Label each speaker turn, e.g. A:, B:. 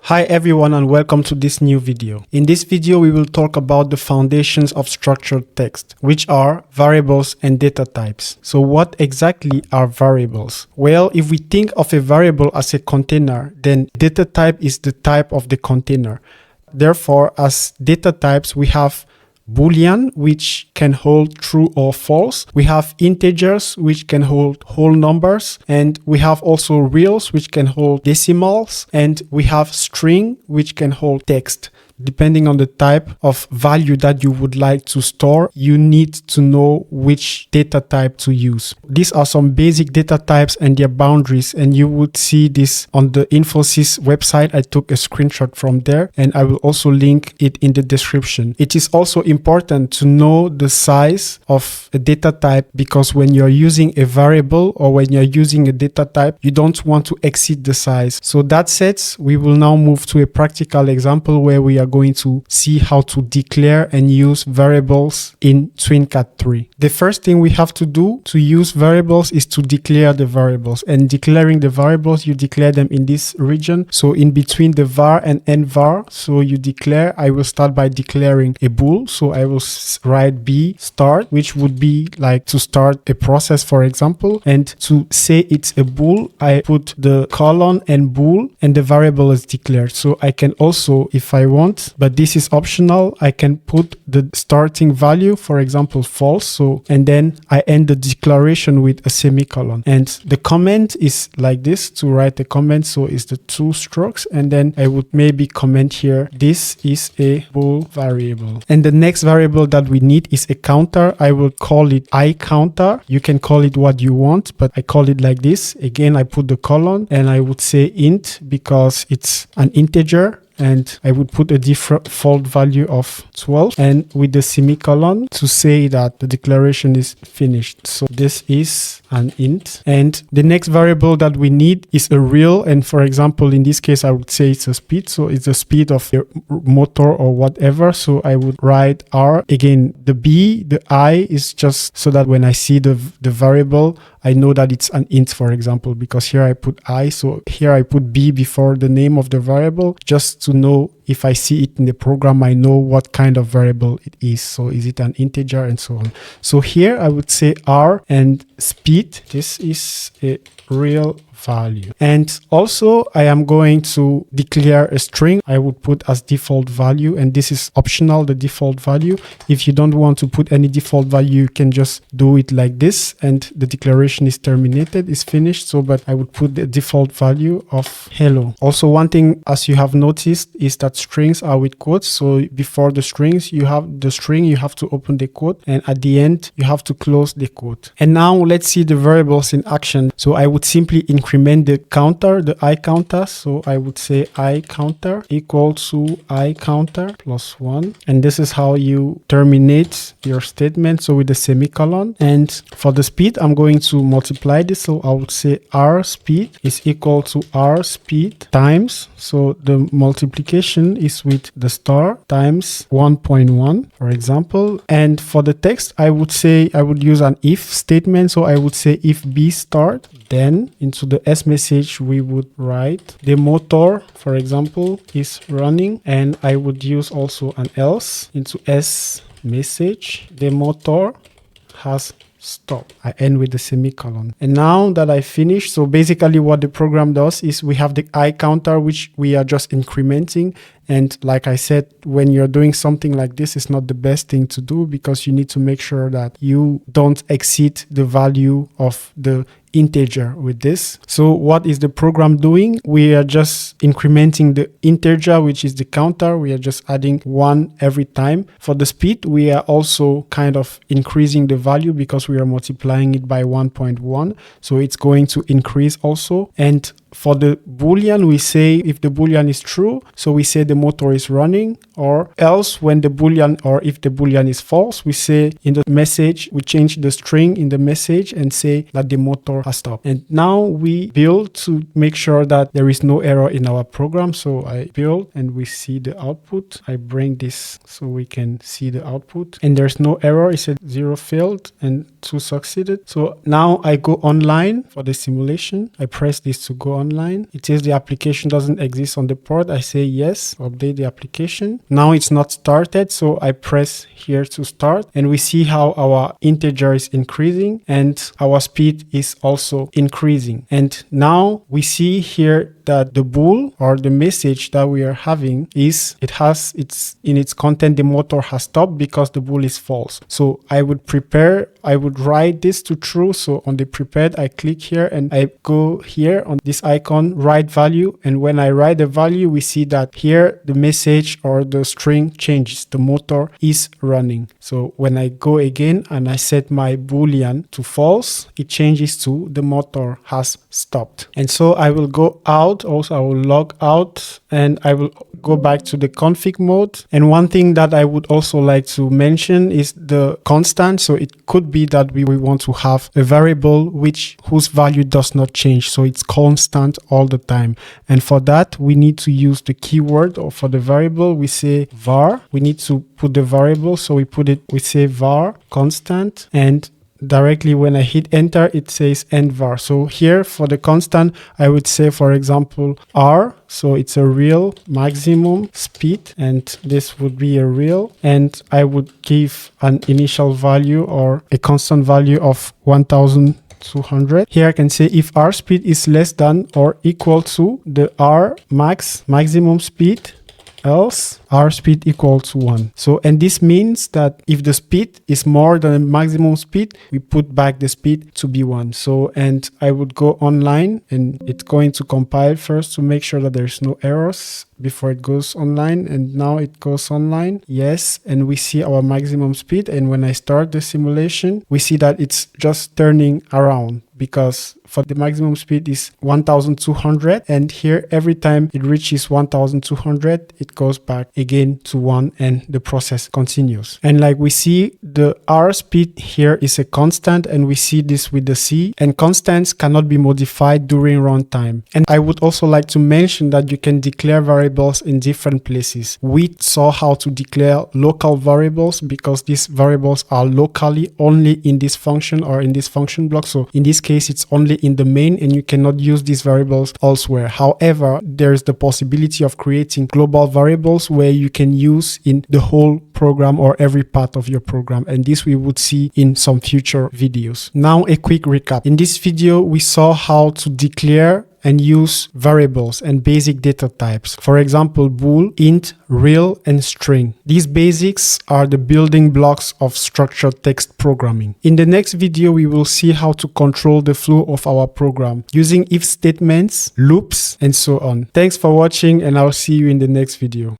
A: Hi everyone and welcome to this new video. In this video we will talk about the foundations of structured text, which are variables and data types. So what exactly are variables? Well, if we think of a variable as a container, then data type is the type of the container. Therefore, as data types we have Boolean, which can hold true or false. We have integers, which can hold whole numbers. And we have also reals, which can hold decimals. And we have string, which can hold text. Depending on the type of value that you would like to store, you need to know which data type to use. These are some basic data types and their boundaries, and you would see this on the Infosys website. I took a screenshot from there, and I will also link it in the description. It is also important to know the size of a data type, because when you're using a variable or when you're using a data type, you don't want to exceed the size. So that said, we will now move to a practical example where we are going to see how to declare and use variables in TwinCAT 3. The first thing we have to do to use variables is to declare the variables. And declaring the variables, you declare them in this region. So in between the var and nvar, so you declare, I will start by declaring a bool. So I will write b start, which would be like to start a process, for example. And to say it's a bool, I put the colon and bool, and the variable is declared. So I can also, if I want, but this is optional, I can put the starting value, for example, false. So, and then I end the declaration with a semicolon. And the comment is like this, to write a comment. So it's the two strokes. And then I would maybe comment here, this is a bool variable. And the next variable that we need is a counter. I will call it iCounter. You can call it what you want, but I call it like this. Again, I put the colon and I would say int because it's an integer. And I would put a default value of 12 and with the semicolon to say that the declaration is finished. So this is an int. And the next variable that we need is a real. And for example, in this case, I would say it's a speed. So it's the speed of your motor or whatever. So I would write R. Again, the B, the I is just so that when I see the variable, I know that it's an int, for example, because here I put I. So here I put B before the name of the variable, just to know if I see it in the program, I know what kind of variable it is. So is it an integer and so on. So here I would say R and speed. This is a real value. And also I am going to declare a string. I would put as default value, and this is optional, the default value. If you don't want to put any default value, you can just do it like this and the declaration is terminated, is finished. So, but I would put the default value of hello. Also, one thing, as you have noticed, is that strings are with quotes. So before the strings, you have the string, you have to open the quote, and at the end, you have to close the quote. And now let's see the variables in action. So I would simply increment the counter, the iCounter. So I would say iCounter equal to iCounter plus 1. And this is how you terminate your statement. So with the semicolon. And for the speed, I'm going to multiply this. So I would say R speed is equal to R speed times. So the multiplication is with the star times 1.1, for example. And for the text, I would say I would use an if statement. So I would say if B start, then into the S message, we would write the motor, for example, is running. And I would use also an else into S message. The motor has stop. I end with the semicolon. And now that I finished, so basically what the program does is we have the iCounter, which we are just incrementing. And like I said, when you're doing something like this, it's not the best thing to do, because you need to make sure that you don't exceed the value of the integer with this. So what is the program doing? We are just incrementing the integer, which is the counter. We are just adding 1 every time. For the speed, we are also kind of increasing the value because we are multiplying it by 1.1. So it's going to increase also. And for the Boolean, we say if the Boolean is true, so we say the motor is running, or else when the Boolean, or if the Boolean is false, we say in the message, we change the string in the message and say that the motor has stopped. And now we build to make sure that there is no error in our program. So I build and we see the output. I bring this so we can see the output, and there's no error. It said 0 failed and 2 succeeded. So now I go online for the simulation. I press this to go online. It says the application doesn't exist on the port. I say yes, update the application. Now it's not started, so I press here to start, and we see how our integer is increasing and our speed is also increasing. And now we see here that the bool or the message that we are having is in its content the motor has stopped because the bool is false. So I would write this to true. So on the prepared, I click here and I go here on this icon, write value, and when I write the value, we see that here the message or the string changes. The motor is running. So when I go again and I set my boolean to false, it changes to the motor has stopped. And so I will go out. Also, I will log out and I will go back to the config mode. And one thing that I would also like to mention is the constant. So it could be that we want to have a variable whose value does not change. So it's constant all the time. And for that, we need to use the keyword, or for the variable, we say var. We need to put the variable. So we say var constant, and directly when I hit enter, it says end var. So here for the constant, I would say, for example, r. So it's a real maximum speed, and this would be a real. And I would give an initial value or a constant value of 1200. Here I can say if r speed is less than or equal to the r maximum speed, else r speed equal to 1. So, and this means that if the speed is more than the maximum speed, we put back the speed to be 1. So, and I would go online, and it's going to compile first to make sure that there's no errors before it goes online. And now it goes online. Yes. And we see our maximum speed. And when I start the simulation, we see that it's just turning around, because for the maximum speed is 1200, and here every time it reaches 1200, it goes back again to 1, and the process continues. And like we see, the r speed here is a constant, and we see this with the c, and constants cannot be modified during runtime. And I would also like to mention that you can declare variables in different places. We saw how to declare local variables because these variables are locally only in this function or in this function block. So in this case, it's only in the main, and you cannot use these variables elsewhere. However, there's the possibility of creating global variables where you can use in the whole program or every part of your program, and this we would see in some future videos. Now a quick recap. In this video, we saw how to declare and use variables and basic data types. For example, bool, int, real, and string. These basics are the building blocks of structured text programming. In the next video, we will see how to control the flow of our program using if statements, loops, and so on. Thanks for watching, and I'll see you in the next video.